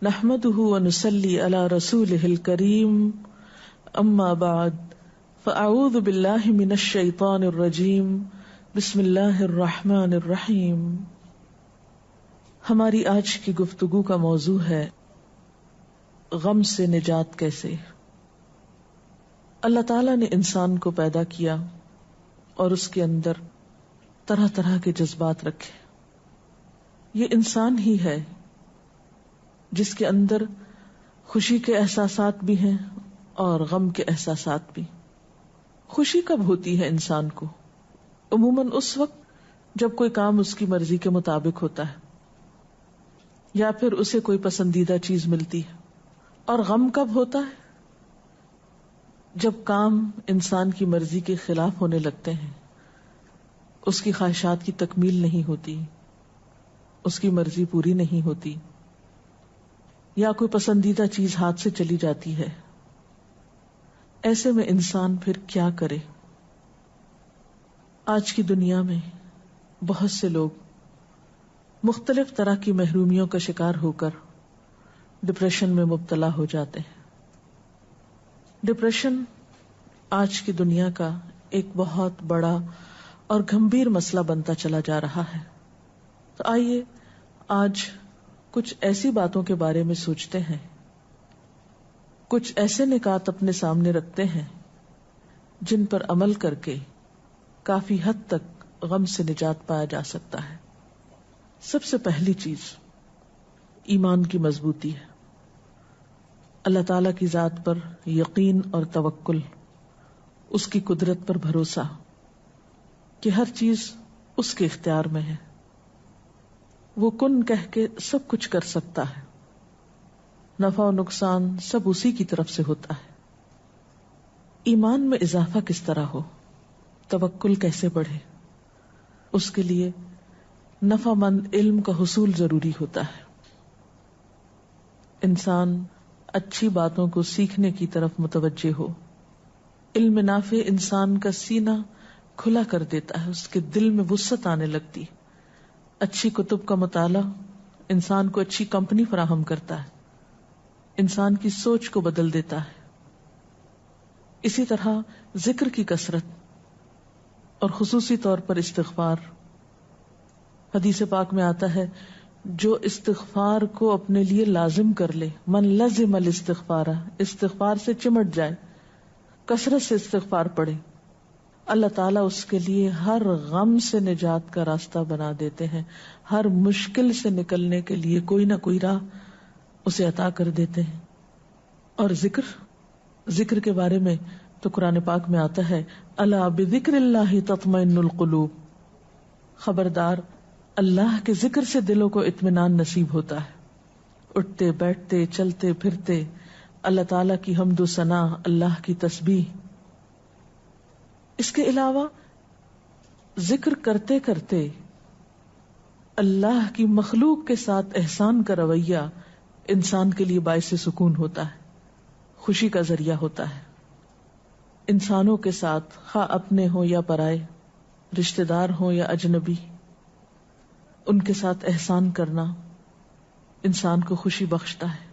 نحمده ونصلي على رسوله الكريم اما بعد فاعوذ بالله من الشیطان الرجیم بسم اللہ الرحمن الرحیم۔ ہماری آج کی گفتگو کا موضوع ہے غم سے نجات کیسے۔ اللہ تعالیٰ نے انسان کو پیدا کیا اور اس کے اندر طرح طرح کے جذبات رکھے۔ یہ انسان ہی ہے جس کے اندر خوشی کے احساسات بھی ہیں اور غم کے احساسات بھی۔ خوشی کب ہوتی ہے انسان کو؟ عموماً اس وقت جب کوئی کام اس کی مرضی کے مطابق ہوتا ہے یا پھر اسے کوئی پسندیدہ چیز ملتی ہے۔ اور غم کب ہوتا ہے؟ جب کام انسان کی مرضی کے خلاف ہونے لگتے ہیں، اس کی خواہشات کی تکمیل نہیں ہوتی، اس کی مرضی پوری نہیں ہوتی، یا کوئی پسندیدہ چیز ہاتھ سے چلی جاتی ہے۔ ایسے میں انسان پھر کیا کرے؟ آج کی دنیا میں بہت سے لوگ مختلف طرح کی محرومیوں کا شکار ہو کر ڈپریشن میں مبتلا ہو جاتے ہیں۔ ڈپریشن آج کی دنیا کا ایک بہت بڑا اور گمبھیر مسئلہ بنتا چلا جا رہا ہے۔ تو آئیے آج کچھ ایسی باتوں کے بارے میں سوچتے ہیں، کچھ ایسے نکات اپنے سامنے رکھتے ہیں جن پر عمل کر کے کافی حد تک غم سے نجات پایا جا سکتا ہے۔ سب سے پہلی چیز ایمان کی مضبوطی ہے۔ اللہ تعالی کی ذات پر یقین اور توکل، اس کی قدرت پر بھروسہ کہ ہر چیز اس کے اختیار میں ہے، وہ کن کہہ کے سب کچھ کر سکتا ہے، نفع و نقصان سب اسی کی طرف سے ہوتا ہے۔ ایمان میں اضافہ کس طرح ہو، توکل کیسے بڑھے، اس کے لیے نفع مند علم کا حصول ضروری ہوتا ہے۔ انسان اچھی باتوں کو سیکھنے کی طرف متوجہ ہو۔ علم نافع انسان کا سینہ کھلا کر دیتا ہے، اس کے دل میں وسعت آنے لگتی ہے۔ اچھی کتب کا مطالعہ انسان کو اچھی کمپنی فراہم کرتا ہے، انسان کی سوچ کو بدل دیتا ہے۔ اسی طرح ذکر کی کثرت اور خصوصی طور پر استغفار۔ حدیث پاک میں آتا ہے جو استغفار کو اپنے لیے لازم کر لے، من لزم الاستغفار، استغفار سے چمٹ جائے، کثرت سے استغفار پڑھے، اللہ تعالیٰ اس کے لیے ہر غم سے نجات کا راستہ بنا دیتے ہیں، ہر مشکل سے نکلنے کے لیے کوئی نہ کوئی راہ اسے عطا کر دیتے ہیں۔ اور ذکر کے بارے میں تو قرآن پاک میں آتا ہے الا بذکر اللہ تطمئن القلوب، خبردار اللہ کے ذکر سے دلوں کو اطمینان نصیب ہوتا ہے۔ اٹھتے بیٹھتے چلتے پھرتے اللہ تعالیٰ کی حمد و ثنا، اللہ کی تسبیح۔ اس کے علاوہ ذکر کرتے کرتے اللہ کی مخلوق کے ساتھ احسان کا رویہ انسان کے لیے باعث سکون ہوتا ہے، خوشی کا ذریعہ ہوتا ہے۔ انسانوں کے ساتھ خواہ اپنے ہوں یا پرائے، رشتہ دار ہوں یا اجنبی، ان کے ساتھ احسان کرنا انسان کو خوشی بخشتا ہے۔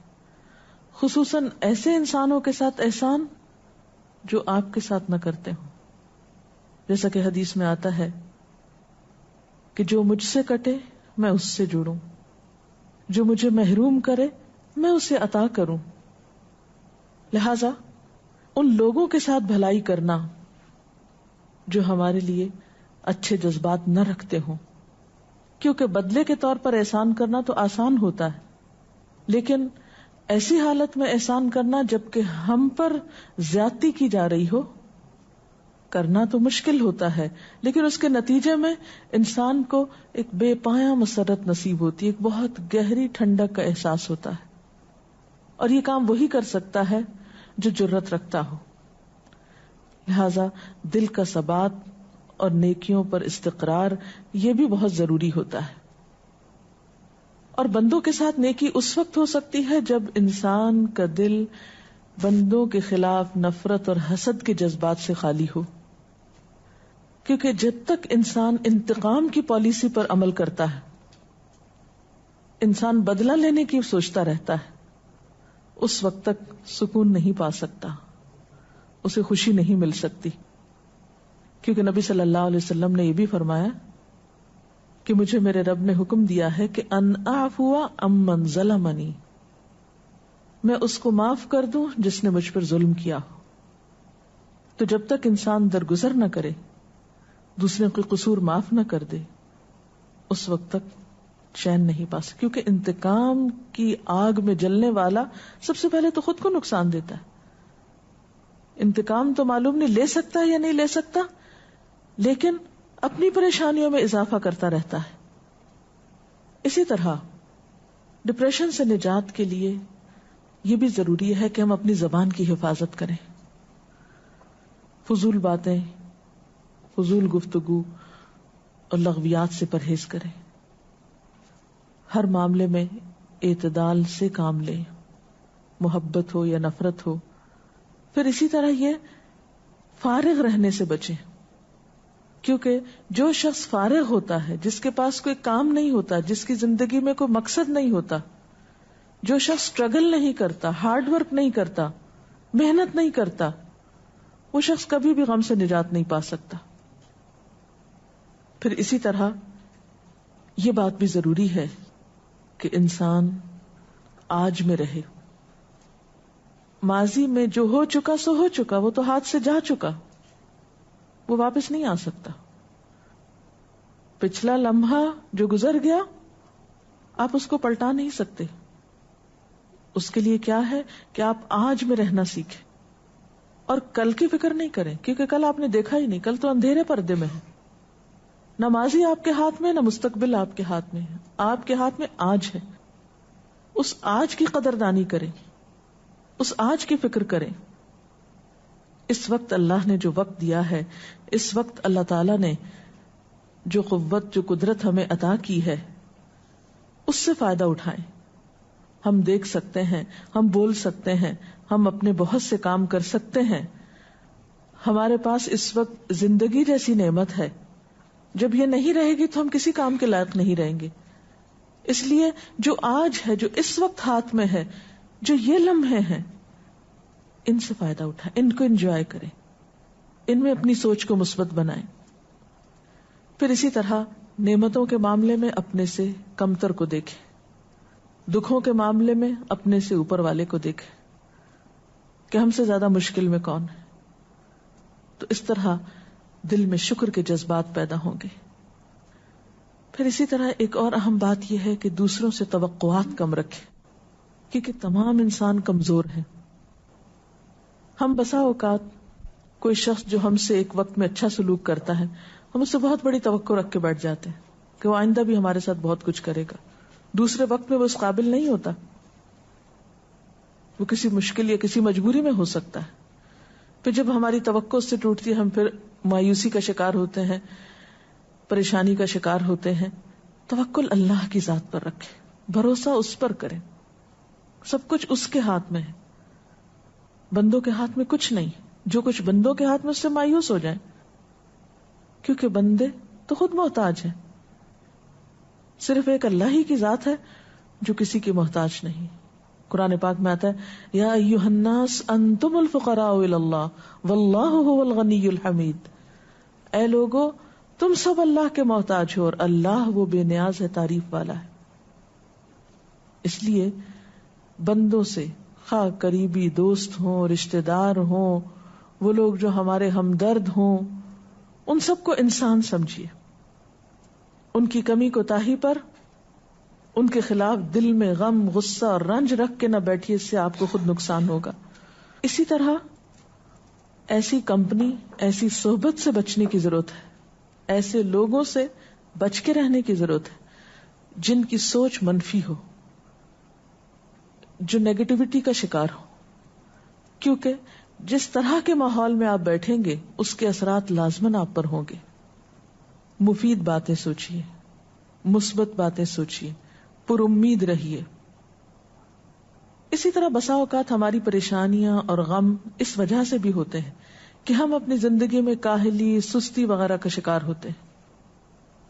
خصوصاً ایسے انسانوں کے ساتھ احسان جو آپ کے ساتھ نہ کرتے ہوں، جیسا کہ حدیث میں آتا ہے کہ جو مجھ سے کٹے میں اس سے جڑوں، جو مجھے محروم کرے میں اسے عطا کروں۔ لہذا ان لوگوں کے ساتھ بھلائی کرنا جو ہمارے لیے اچھے جذبات نہ رکھتے ہوں، کیونکہ بدلے کے طور پر احسان کرنا تو آسان ہوتا ہے، لیکن ایسی حالت میں احسان کرنا جبکہ ہم پر زیادتی کی جا رہی ہو، کرنا تو مشکل ہوتا ہے، لیکن اس کے نتیجے میں انسان کو ایک بے پایہ مسرت نصیب ہوتی ہے، ایک بہت گہری ٹھنڈک کا احساس ہوتا ہے۔ اور یہ کام وہی کر سکتا ہے جو جرت رکھتا ہو۔ لہذا دل کا ثبات اور نیکیوں پر استقرار یہ بھی بہت ضروری ہوتا ہے۔ اور بندوں کے ساتھ نیکی اس وقت ہو سکتی ہے جب انسان کا دل بندوں کے خلاف نفرت اور حسد کے جذبات سے خالی ہو، کیونکہ جب تک انسان انتقام کی پالیسی پر عمل کرتا ہے، انسان بدلہ لینے کی سوچتا رہتا ہے، اس وقت تک سکون نہیں پا سکتا، اسے خوشی نہیں مل سکتی، کیونکہ نبی صلی اللہ علیہ وسلم نے یہ بھی فرمایا کہ مجھے میرے رب نے حکم دیا ہے کہ ان اعفو عمن ظلمنی، میں اس کو معاف کر دوں جس نے مجھ پر ظلم کیا ہو۔ تو جب تک انسان درگزر نہ کرے، دوسرے کے قصور معاف نہ کر دے، اس وقت تک چین نہیں پا سکتا، کیونکہ انتقام کی آگ میں جلنے والا سب سے پہلے تو خود کو نقصان دیتا ہے۔ انتقام تو معلوم نہیں لے سکتا ہے یا نہیں لے سکتا، لیکن اپنی پریشانیوں میں اضافہ کرتا رہتا ہے۔ اسی طرح ڈپریشن سے نجات کے لیے یہ بھی ضروری ہے کہ ہم اپنی زبان کی حفاظت کریں، فضول باتیں، فضول گفتگو اور لغویات سے پرہیز کریں، ہر معاملے میں اعتدال سے کام لیں، محبت ہو یا نفرت ہو۔ پھر اسی طرح یہ فارغ رہنے سے بچیں، کیونکہ جو شخص فارغ ہوتا ہے، جس کے پاس کوئی کام نہیں ہوتا، جس کی زندگی میں کوئی مقصد نہیں ہوتا، جو شخص اسٹرگل نہیں کرتا، ہارڈ ورک نہیں کرتا، محنت نہیں کرتا، وہ شخص کبھی بھی غم سے نجات نہیں پا سکتا۔ پھر اسی طرح یہ بات بھی ضروری ہے کہ انسان آج میں رہے، ماضی میں جو ہو چکا سو ہو چکا، وہ تو ہاتھ سے جا چکا، وہ واپس نہیں آ سکتا۔ پچھلا لمحہ جو گزر گیا آپ اس کو پلٹا نہیں سکتے، اس کے لیے کیا ہے کہ آپ آج میں رہنا سیکھیں اور کل کی فکر نہیں کریں، کیونکہ کل آپ نے دیکھا ہی نہیں، کل تو اندھیرے پردے میں ہے، نہ ماضی آپ کے ہاتھ میں نہ مستقبل آپ کے ہاتھ میں ہے، آپ کے ہاتھ میں آج ہے۔ اس آج کی قدردانی کریں، اس آج کی فکر کریں۔ اس وقت اللہ نے جو وقت دیا ہے، اس وقت اللہ تعالی نے جو قوت جو قدرت ہمیں عطا کی ہے، اس سے فائدہ اٹھائیں۔ ہم دیکھ سکتے ہیں، ہم بول سکتے ہیں، ہم اپنے بہت سے کام کر سکتے ہیں، ہمارے پاس اس وقت زندگی جیسی نعمت ہے، جب یہ نہیں رہے گی تو ہم کسی کام کے لائق نہیں رہیں گے۔ اس لیے جو آج ہے، جو اس وقت ہاتھ میں ہے، جو یہ لمحے ہیں، ان سے فائدہ اٹھائیں، ان کو انجوائے کریں، ان میں اپنی سوچ کو مثبت بنائیں۔ پھر اسی طرح نعمتوں کے معاملے میں اپنے سے کمتر کو دیکھیں، دکھوں کے معاملے میں اپنے سے اوپر والے کو دیکھیں کہ ہم سے زیادہ مشکل میں کون ہے۔ تو اس طرح دل میں شکر کے جذبات پیدا ہوں گے۔ پھر اسی طرح ایک اور اہم بات یہ ہے کہ دوسروں سے توقعات کم رکھیں، کیونکہ تمام انسان کمزور ہیں۔ ہم بسا اوقات کوئی شخص جو ہم سے ایک وقت میں اچھا سلوک کرتا ہے، ہم اس سے بہت بڑی توقع رکھ کے بیٹھ جاتے ہیں کہ وہ آئندہ بھی ہمارے ساتھ بہت کچھ کرے گا، دوسرے وقت میں وہ اس قابل نہیں ہوتا، وہ کسی مشکل یا کسی مجبوری میں ہو سکتا ہے۔ پھر جب ہماری توقع اس سے ٹوٹتی ہے، ہم پھر مایوسی کا شکار ہوتے ہیں، پریشانی کا شکار ہوتے ہیں۔ توکل اللہ کی ذات پر رکھیں، بھروسہ اس پر کریں، سب کچھ اس کے ہاتھ میں ہے، بندوں کے ہاتھ میں کچھ نہیں۔ جو کچھ بندوں کے ہاتھ میں، اس سے مایوس ہو جائیں، کیونکہ بندے تو خود محتاج ہیں، صرف ایک اللہ ہی کی ذات ہے جو کسی کی محتاج نہیں۔ قرآن پاک میں آتا ہے یا ایھا الناس انتم الفقراء الی اللہ واللہ ھو الغنی الحمید، اے لوگو تم سب اللہ کے محتاج ہو اور اللہ وہ بے نیاز ہے، تعریف والا ہے۔ اس لیے بندوں سے، خواہ قریبی دوست ہوں، رشتہ دار ہوں، وہ لوگ جو ہمارے ہمدرد ہوں، ان سب کو انسان سمجھیے، ان کی کمی کوتاہی پر ان کے خلاف دل میں غم، غصہ اور رنج رکھ کے نہ بیٹھیے، اس سے آپ کو خود نقصان ہوگا۔ اسی طرح ایسی کمپنی، ایسی صحبت سے بچنے کی ضرورت ہے، ایسے لوگوں سے بچ کے رہنے کی ضرورت ہے جن کی سوچ منفی ہو، جو نیگیٹیوٹی کا شکار ہو، کیونکہ جس طرح کے ماحول میں آپ بیٹھیں گے اس کے اثرات لازماً آپ پر ہوں گے۔ مفید باتیں سوچیے، مثبت باتیں سوچیے، پر امید رہیے۔ اسی طرح بسا اوقات ہماری پریشانیاں اور غم اس وجہ سے بھی ہوتے ہیں کہ ہم اپنی زندگی میں کاہلی، سستی وغیرہ کا شکار ہوتے ہیں۔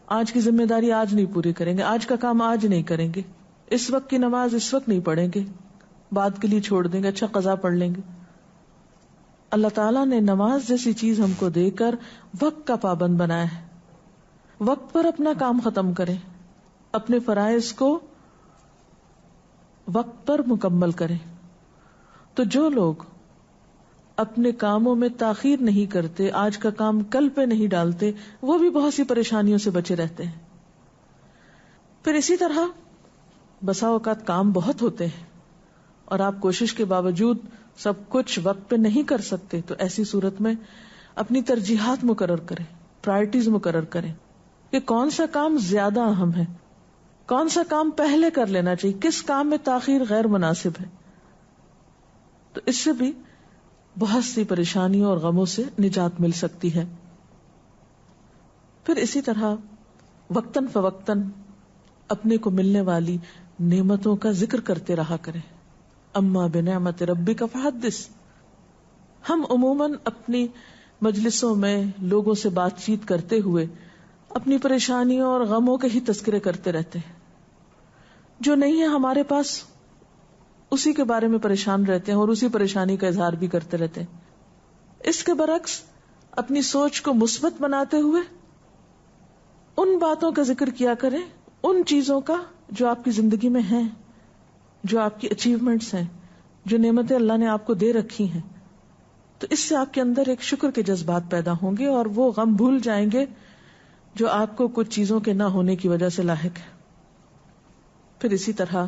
آج کی ذمہ داری آج نہیں پوری کریں گے، آج کا کام آج نہیں کریں گے، اس وقت کی نماز اس وقت نہیں پڑھیں گے، بعد کے لیے چھوڑ دیں گے، اچھا قضا پڑھ لیں گے. اللہ تعالیٰ نے نماز جیسی چیز ہم کو دے کر وقت کا پابند بنایا ہے. وقت پر اپنا کام ختم کریں، اپنے فرائض کو وقت پر مکمل کریں. تو جو لوگ اپنے کاموں میں تاخیر نہیں کرتے، آج کا کام کل پہ نہیں ڈالتے، وہ بھی بہت سی پریشانیوں سے بچے رہتے ہیں. پھر اسی طرح بسا اوقات کام بہت ہوتے ہیں اور آپ کوشش کے باوجود سب کچھ وقت پہ نہیں کر سکتے، تو ایسی صورت میں اپنی ترجیحات مقرر کریں، پرائرٹیز مقرر کریں کہ کون سا کام زیادہ اہم ہے، کون سا کام پہلے کر لینا چاہیے، کس کام میں تاخیر غیر مناسب ہے. تو اس سے بھی بہت سی پریشانیوں اور غموں سے نجات مل سکتی ہے. پھر اسی طرح وقتاً فوقتاً اپنے کو ملنے والی نعمتوں کا ذکر کرتے رہا کریں. اما بنعمت ربک فحدث. ہم عموماً اپنی مجلسوں میں لوگوں سے بات چیت کرتے ہوئے اپنی پریشانیوں اور غموں کے ہی تذکرے کرتے رہتے ہیں. جو نہیں ہے ہمارے پاس اسی کے بارے میں پریشان رہتے ہیں اور اسی پریشانی کا اظہار بھی کرتے رہتے ہیں. اس کے برعکس اپنی سوچ کو مثبت بناتے ہوئے ان باتوں کا ذکر کیا کریں، ان چیزوں کا جو آپ کی زندگی میں ہیں، جو آپ کی اچیومنٹس ہیں، جو نعمتیں اللہ نے آپ کو دے رکھی ہیں. تو اس سے آپ کے اندر ایک شکر کے جذبات پیدا ہوں گے اور وہ غم بھول جائیں گے جو آپ کو کچھ چیزوں کے نہ ہونے کی وجہ سے لاحق ہے. پھر اسی طرح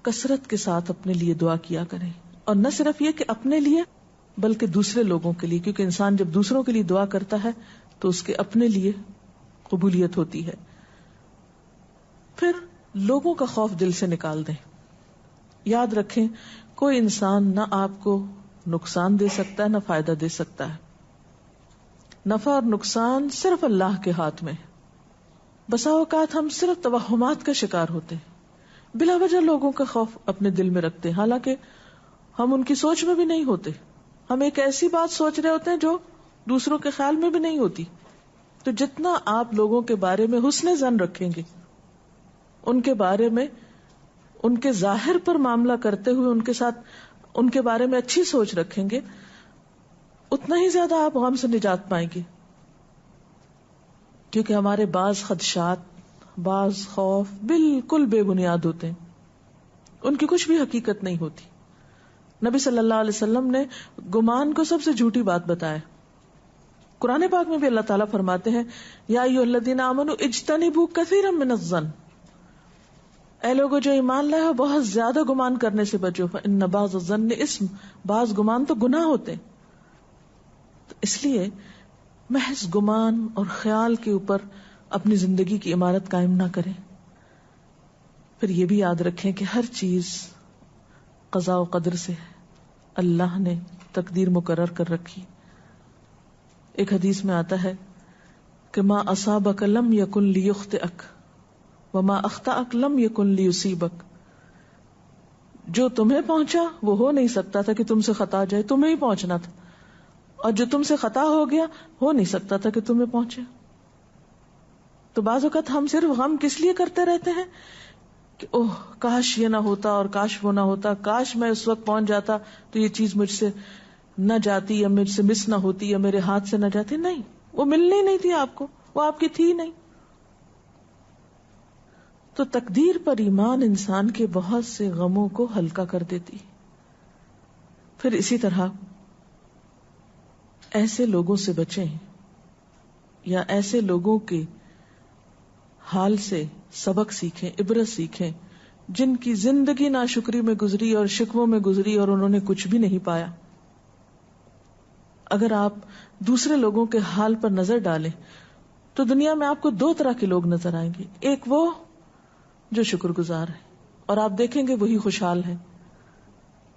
کثرت کے ساتھ اپنے لیے دعا کیا کریں، اور نہ صرف یہ کہ اپنے لیے بلکہ دوسرے لوگوں کے لیے، کیونکہ انسان جب دوسروں کے لیے دعا کرتا ہے تو اس کے اپنے لیے قبولیت ہوتی ہے. پھر لوگوں کا خوف دل سے نکال دیں. یاد رکھیں کوئی انسان نہ آپ کو نقصان دے سکتا ہے نہ فائدہ دے سکتا ہے. نفع اور نقصان صرف اللہ کے ہاتھ میں. بسا اوقات ہم صرف توہمات کا شکار ہوتے ہیں، بلا وجہ لوگوں کا خوف اپنے دل میں رکھتے ہیں، حالانکہ ہم ان کی سوچ میں بھی نہیں ہوتے. ہم ایک ایسی بات سوچ رہے ہوتے ہیں جو دوسروں کے خیال میں بھی نہیں ہوتی. تو جتنا آپ لوگوں کے بارے میں حسن ظن رکھیں گے، ان کے بارے میں ان کے ظاہر پر معاملہ کرتے ہوئے ان کے ساتھ ان کے بارے میں اچھی سوچ رکھیں گے، اتنا ہی زیادہ آپ غم سے نجات پائیں گے. کیونکہ ہمارے بعض خدشات، بعض خوف بالکل بے بنیاد ہوتے ہیں، ان کی کچھ بھی حقیقت نہیں ہوتی. نبی صلی اللہ علیہ وسلم نے گمان کو سب سے جھوٹی بات بتایا. قرآن پاک میں بھی اللہ تعالیٰ فرماتے ہیں یا ایھا الذین آمنوا اجتنبوا کثیرا من الظن. اے لوگوں جو ایمان لائے ہو بہت زیادہ گمان کرنے سے بچو، فإن بعض الظن اثم. بعض گمان تو گناہ ہوتے ہیں. تو اس لیے محض گمان اور خیال کے اوپر اپنی زندگی کی عمارت قائم نہ کریں. پھر یہ بھی یاد رکھیں کہ ہر چیز قضاء و قدر سے ہے، اللہ نے تقدیر مقرر کر رکھی. ایک حدیث میں آتا ہے کہ ما اصابک لم یکن لیخطئک وما اخطأک لم یکن لیصیبک. جو تمہیں پہنچا وہ ہو نہیں سکتا تھا کہ تم سے خطا جائے، تمہیں ہی پہنچنا تھا، اور جو تم سے خطا ہو گیا ہو نہیں سکتا تھا کہ تمہیں پہنچے. تو بعض اوقات ہم صرف غم کس لیے کرتے رہتے ہیں کہ اوہ کاش یہ نہ ہوتا اور کاش وہ نہ ہوتا، کاش میں اس وقت پہنچ جاتا تو یہ چیز مجھ سے نہ جاتی یا مجھ سے مس نہ ہوتی یا میرے ہاتھ سے نہ جاتی. نہیں، وہ ملنی نہیں تھی آپ کو، وہ آپ کی تھی نہیں. تو تقدیر پر ایمان انسان کے بہت سے غموں کو ہلکا کر دیتی. پھر اسی طرح ایسے لوگوں سے بچیں یا ایسے لوگوں کے حال سے سبق سیکھیں، عبرت سیکھیں جن کی زندگی ناشکری میں گزری اور شکووں میں گزری اور انہوں نے کچھ بھی نہیں پایا. اگر آپ دوسرے لوگوں کے حال پر نظر ڈالیں تو دنیا میں آپ کو دو طرح کے لوگ نظر آئیں گے. ایک وہ جو شکر گزار ہے اور آپ دیکھیں گے وہی خوشحال ہے.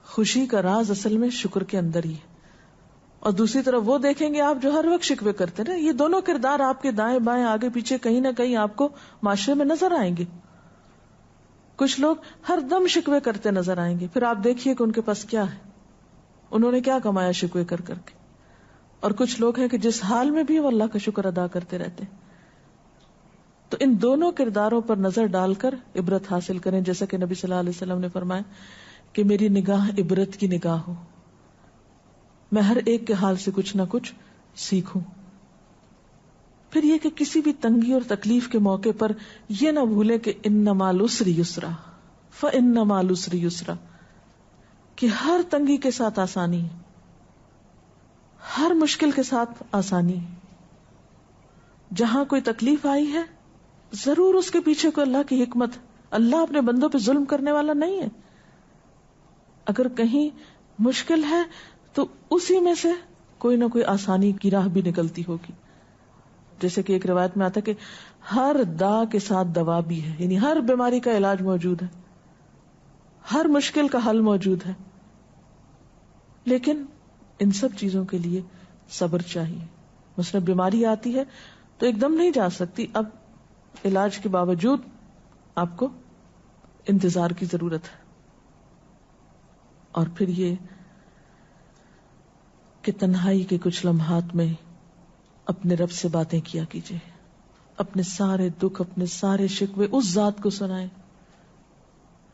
خوشی کا راز اصل میں شکر کے اندر ہی ہے. اور دوسری طرف وہ دیکھیں گے آپ جو ہر وقت شکوے کرتے ہیں. یہ دونوں کردار آپ کے دائیں بائیں آگے پیچھے کہیں نہ کہیں آپ کو معاشرے میں نظر آئیں گے. کچھ لوگ ہر دم شکوے کرتے نظر آئیں گے، پھر آپ دیکھیے کہ ان کے پاس کیا ہے، انہوں نے کیا کمایا شکوے کر کر کے. اور کچھ لوگ ہیں کہ جس حال میں بھی وہ اللہ کا شکر ادا کرتے رہتے ہیں. تو ان دونوں کرداروں پر نظر ڈال کر عبرت حاصل کریں، جیسا کہ نبی صلی اللہ علیہ وسلم نے فرمایا کہ میری نگاہ عبرت کی نگاہ ہو، میں ہر ایک کے حال سے کچھ نہ کچھ سیکھوں۔ پھر یہ کہ کسی بھی تنگی اور تکلیف کے موقع پر یہ نہ بھولے کہ ان مع العسر یسرا، فإن مع العسر یسرا، کہ ہر تنگی کے ساتھ آسانی، ہر مشکل کے ساتھ آسانی۔ جہاں کوئی تکلیف آئی ہے ضرور اس کے پیچھے کوئی اللہ کی حکمت۔ اللہ اپنے بندوں پہ ظلم کرنے والا نہیں ہے۔ اگر کہیں مشکل ہے تو اسی میں سے کوئی نہ کوئی آسانی کی راہ بھی نکلتی ہوگی۔ جیسے کہ ایک روایت میں آتا ہے کہ ہر دا کے ساتھ دوا بھی ہے، یعنی ہر بیماری کا علاج موجود ہے، ہر مشکل کا حل موجود ہے، لیکن ان سب چیزوں کے لیے صبر چاہیے۔ مثلا بیماری آتی ہے تو ایک دم نہیں جا سکتی، اب علاج کے باوجود آپ کو انتظار کی ضرورت ہے۔ اور پھر یہ کہ تنہائی کے کچھ لمحات میں اپنے رب سے باتیں کیا کیجیے، اپنے سارے دکھ، اپنے سارے شکوے اس ذات کو سنائیں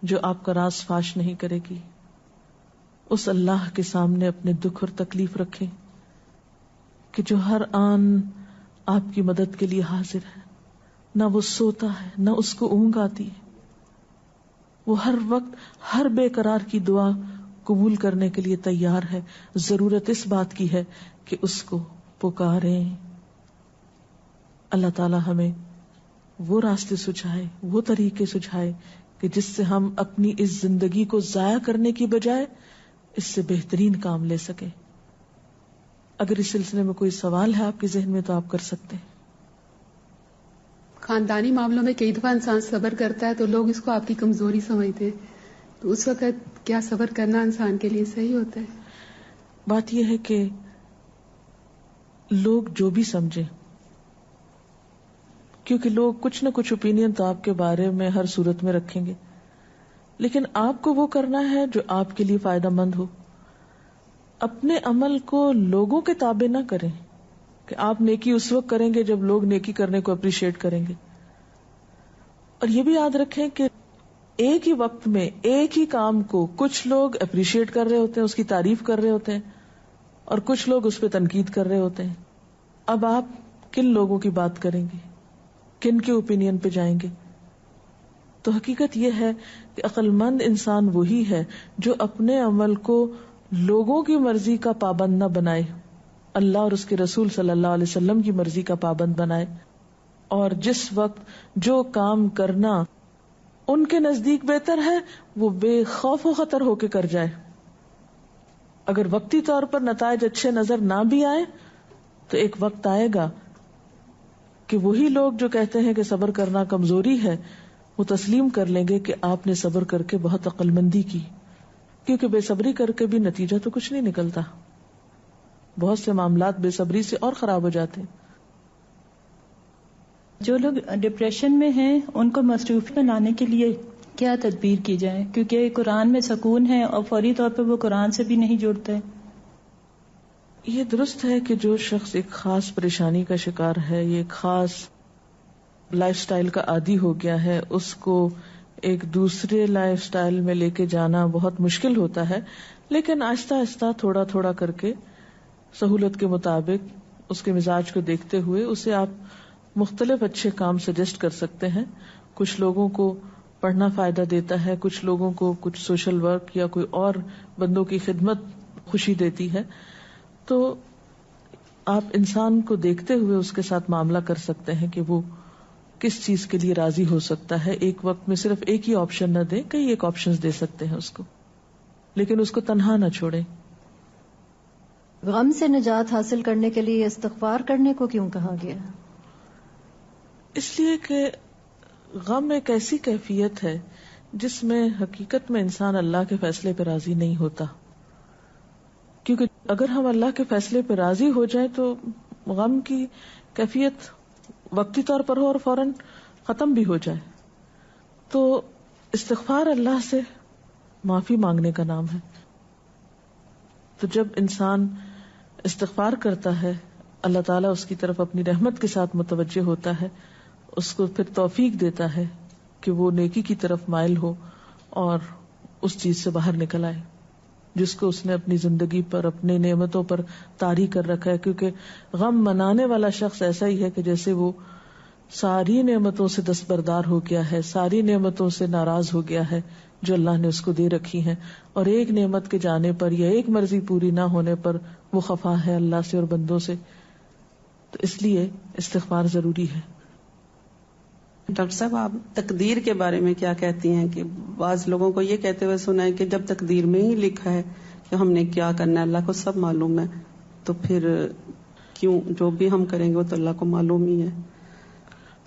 جو آپ کا راز فاش نہیں کرے گی۔ اس اللہ کے سامنے اپنے دکھ اور تکلیف رکھیں کہ جو ہر آن آپ کی مدد کے لیے حاضر ہے، نہ وہ سوتا ہے نہ اس کو اونگ آتی ہے، وہ ہر وقت ہر بے قرار کی دعا قبول کرنے کے لیے تیار ہے۔ ضرورت اس بات کی ہے کہ اس کو پکاریں۔ اللہ تعالی ہمیں وہ راستے سجھائے، وہ طریقے سجھائے کہ جس سے ہم اپنی اس زندگی کو ضائع کرنے کی بجائے اس سے بہترین کام لے سکیں۔ اگر اس سلسلے میں کوئی سوال ہے آپ کے ذہن میں تو آپ کر سکتے ہیں۔ خاندانی معاملوں میں کئی دفعہ انسان صبر کرتا ہے تو لوگ اس کو آپ کی کمزوری سمجھتے ہیں، تو اس وقت کیا صبر کرنا انسان کے لیے صحیح ہوتا ہے؟ بات یہ ہے کہ لوگ جو بھی سمجھیں، کیونکہ لوگ کچھ نہ کچھ اوپینین تو آپ کے بارے میں ہر صورت میں رکھیں گے، لیکن آپ کو وہ کرنا ہے جو آپ کے لیے فائدہ مند ہو۔ اپنے عمل کو لوگوں کے تابع نہ کریں کہ آپ نیکی اس وقت کریں گے جب لوگ نیکی کرنے کو اپریشیٹ کریں گے۔ اور یہ بھی یاد رکھیں کہ ایک ہی وقت میں ایک ہی کام کو کچھ لوگ اپریشیٹ کر رہے ہوتے ہیں، اس کی تعریف کر رہے ہوتے ہیں، اور کچھ لوگ اس پہ تنقید کر رہے ہوتے ہیں۔ اب آپ کن لوگوں کی بات کریں گے، کن کے اوپینین پہ جائیں گے؟ تو حقیقت یہ ہے کہ عقل مند انسان وہی ہے جو اپنے عمل کو لوگوں کی مرضی کا پابند نہ بنائے، اللہ اور اس کے رسول صلی اللہ علیہ وسلم کی مرضی کا پابند بنائے، اور جس وقت جو کام کرنا ان کے نزدیک بہتر ہے وہ بے خوف و خطر ہو کے کر جائے۔ اگر وقتی طور پر نتائج اچھے نظر نہ بھی آئے تو ایک وقت آئے گا کہ وہی لوگ جو کہتے ہیں کہ صبر کرنا کمزوری ہے، وہ تسلیم کر لیں گے کہ آپ نے صبر کر کے بہت عقل مندی کی، کیونکہ بے صبری کر کے بھی نتیجہ تو کچھ نہیں نکلتا۔ بہت سے معاملات بے صبری سے اور خراب ہو جاتے ہیں۔ جو لوگ ڈپریشن میں ہیں ان کو مصروف بنانے کے لیے کیا تدبیر کی جائے؟ کیونکہ قرآن میں سکون ہے اور فوری طور پر وہ قرآن سے بھی نہیں جڑتے۔ یہ درست ہے کہ جو شخص ایک خاص پریشانی کا شکار ہے، یہ ایک خاص لائف سٹائل کا عادی ہو گیا ہے، اس کو ایک دوسرے لائف سٹائل میں لے کے جانا بہت مشکل ہوتا ہے، لیکن آہستہ آہستہ تھوڑا تھوڑا کر کے سہولت کے مطابق اس کے مزاج کو دیکھتے ہوئے اسے آپ مختلف اچھے کام سجیسٹ کر سکتے ہیں۔ کچھ لوگوں کو پڑھنا فائدہ دیتا ہے، کچھ لوگوں کو کچھ سوشل ورک یا کوئی اور بندوں کی خدمت خوشی دیتی ہے، تو آپ انسان کو دیکھتے ہوئے اس کے ساتھ معاملہ کر سکتے ہیں کہ وہ کس چیز کے لیے راضی ہو سکتا ہے۔ ایک وقت میں صرف ایک ہی آپشن نہ دیں، کئی ایک آپشنز دے سکتے ہیں اس کو، لیکن اس کو تنہا نہ چھوڑیں۔ غم سے نجات حاصل کرنے کے لیے استغفار کرنے کو کیوں کہا گیا؟ اس لیے کہ غم ایک ایسی کیفیت ہے جس میں حقیقت میں انسان اللہ کے فیصلے پہ راضی نہیں ہوتا، کیونکہ اگر ہم اللہ کے فیصلے پہ راضی ہو جائیں تو غم کی کیفیت وقتی طور پر ہو اور فوراً ختم بھی ہو جائے۔ تو استغفار اللہ سے معافی مانگنے کا نام ہے۔ تو جب انسان استغفار کرتا ہے اللہ تعالیٰ اس کی طرف اپنی رحمت کے ساتھ متوجہ ہوتا ہے اس کو پھر توفیق دیتا ہے کہ وہ نیکی کی طرف مائل ہو اور اس چیز سے باہر نکل آئے جس کو اس نے اپنی زندگی پر اپنے نعمتوں پر طاری کر رکھا ہے. کیونکہ غم منانے والا شخص ایسا ہی ہے کہ جیسے وہ ساری نعمتوں سے دستبردار ہو گیا ہے, ساری نعمتوں سے ناراض ہو گیا ہے جو اللہ نے اس کو دے رکھی ہیں, اور ایک نعمت کے جانے پر یا ایک مرضی پوری نہ ہونے پر وہ خفا ہے اللہ سے اور بندوں سے. تو اس لیے استغفار ضروری ہے. ڈاکٹر صاحب, آپ تقدیر کے بارے میں کیا کہتی ہیں؟ کہ بعض لوگوں کو یہ کہتے ہوئے سنا ہے کہ جب تقدیر میں ہی لکھا ہے کہ ہم نے کیا کرنا ہے, اللہ کو سب معلوم ہے, تو پھر کیوں جو بھی ہم کریں گے وہ تو اللہ کو معلوم ہی ہے.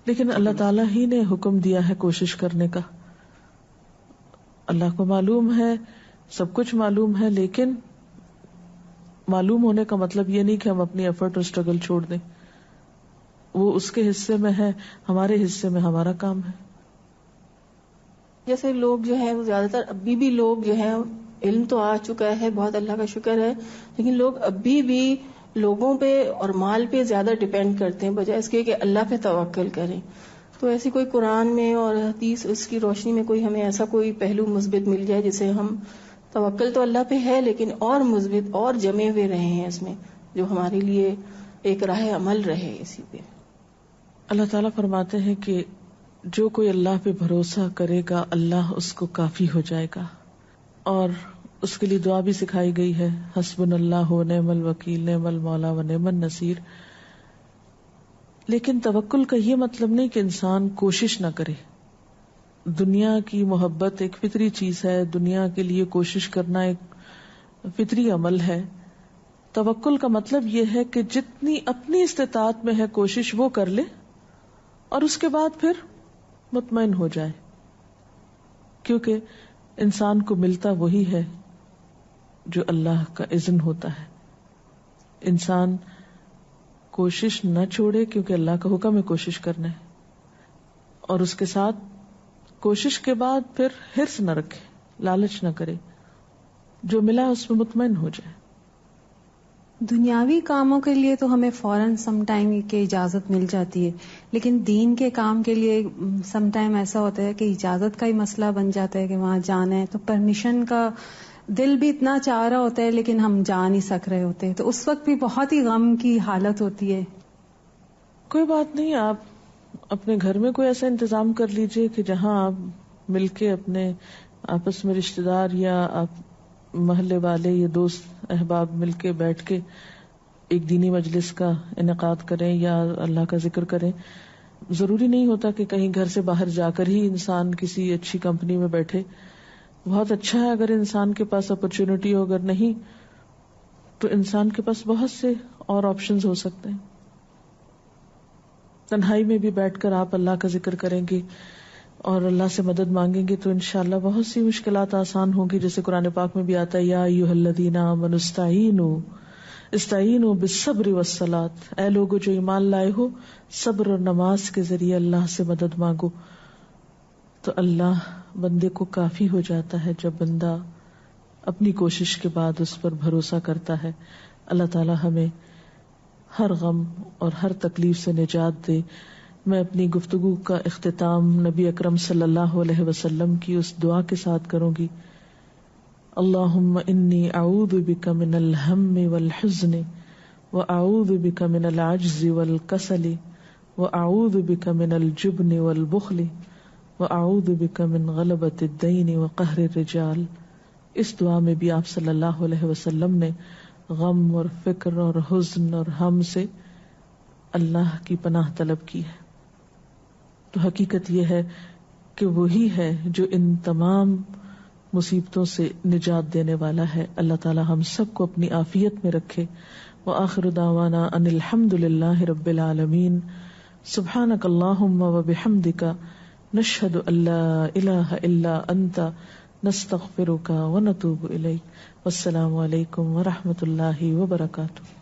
لیکن اللہ تعالیٰ ہی نے حکم دیا ہے کوشش کرنے کا. اللہ کو معلوم ہے, سب کچھ معلوم ہے, لیکن معلوم ہونے کا مطلب یہ نہیں کہ ہم اپنی ایفرٹ اور اسٹرگل چھوڑ دیں. وہ اس کے حصے میں ہے, ہمارے حصے میں ہمارا کام ہے. جیسے لوگ جو ہیں وہ زیادہ تر ابھی بھی لوگ جو ہیں, علم تو آ چکا ہے, بہت اللہ کا شکر ہے, لیکن لوگ ابھی بھی لوگوں پہ اور مال پہ زیادہ ڈیپینڈ کرتے ہیں بجائے اس کے کہ اللہ پہ توکل کریں. تو ایسی کوئی قرآن میں اور حدیث اس کی روشنی میں کوئی ہمیں ایسا کوئی پہلو مثبت مل جائے جسے ہم توکل تو اللہ پہ ہے لیکن اور مثبت اور جمے ہوئے رہے ہیں اس میں, جو ہمارے لیے ایک راہ عمل رہے اسی پہ. اللہ تعالیٰ فرماتے ہیں کہ جو کوئی اللہ پہ بھروسہ کرے گا اللہ اس کو کافی ہو جائے گا, اور اس کے لیے دعا بھی سکھائی گئی ہے, حسبنا اللہ و نعم الوکیل نعم المولا و نعم النصیر. لیکن توکل کا یہ مطلب نہیں کہ انسان کوشش نہ کرے. دنیا کی محبت ایک فطری چیز ہے, دنیا کے لیے کوشش کرنا ایک فطری عمل ہے. توکل کا مطلب یہ ہے کہ جتنی اپنی استطاعت میں ہے کوشش وہ کر لے اور اس کے بعد پھر مطمئن ہو جائے, کیونکہ انسان کو ملتا وہی ہے جو اللہ کا اذن ہوتا ہے. انسان کوشش نہ چھوڑے کیونکہ اللہ کا حکم ہے کوشش کرنا ہے, اور اس کے ساتھ کوشش کے بعد پھر حرص نہ رکھے, لالچ نہ کرے, جو ملا اس میں مطمئن ہو جائے. دنیاوی کاموں کے لیے تو ہمیں فوراً سم ٹائم کی اجازت مل جاتی ہے, لیکن دین کے کام کے لیے سم ٹائم ایسا ہوتا ہے کہ اجازت کا ہی مسئلہ بن جاتا ہے کہ وہاں جانا ہے, تو پرمیشن کا دل بھی اتنا چاہ رہا ہوتا ہے لیکن ہم جا نہیں سک رہے ہوتے, تو اس وقت بھی بہت ہی غم کی حالت ہوتی ہے. کوئی بات نہیں, آپ اپنے گھر میں کوئی ایسا انتظام کر لیجئے کہ جہاں آپ مل کے اپنے آپس میں رشتے دار یا آپ محلے والے یا دوست احباب مل کے بیٹھ کے ایک دینی مجلس کا انعقاد کریں یا اللہ کا ذکر کریں. ضروری نہیں ہوتا کہ کہیں گھر سے باہر جا کر ہی انسان کسی اچھی کمپنی میں بیٹھے. بہت اچھا ہے اگر انسان کے پاس اپرچونٹی ہو, اگر نہیں تو انسان کے پاس بہت سے اور آپشنز ہو سکتے ہیں. تنہائی میں بھی بیٹھ کر آپ اللہ کا ذکر کریں گے اور اللہ سے مدد مانگیں گے تو انشاءاللہ بہت سی مشکلات آسان ہوں گی. جیسے قرآن پاک میں بھی آتا ہے, یا ایھا الذین آمنوا استعینوا بالصبر والصلاۃ, اے لوگو جو ایمان لائے ہو صبر اور نماز کے ذریعے اللہ سے مدد مانگو. تو اللہ بندے کو کافی ہو جاتا ہے جب بندہ اپنی کوشش کے بعد اس پر بھروسہ کرتا ہے. اللہ تعالی ہمیں ہر غم اور ہر تکلیف سے نجات دے. میں اپنی گفتگو کا اختتام نبی اکرم صلی اللہ علیہ وسلم کی اس دعا کے ساتھ کروں گی, اللہم انی اعوذ بک من الہم والحزن واعوذ بک من العجز والکسل واعوذ بک من الجبن والبخل واعوذ بک من غلبۃ الدین وقہر الرجال. اس دعا میں بھی آپ صلی اللہ علیہ وسلم نے غم اور فکر اور حزن اور ہم سے اللہ کی پناہ طلب کی ہے. تو حقیقت یہ ہے کہ وہی ہے جو ان تمام مصیبتوں سے نجات دینے والا ہے. اللہ تعالی ہم سب کو اپنی عافیت میں رکھے. وآخر دعوانا ان الحمد للہ رب العالمین. سبحانک اللہم وبحمدک نشہد ان لا الہ الا انت نستغفرک ونتوب الیک. والسلام علیکم ورحمۃ اللہ وبرکاتہ.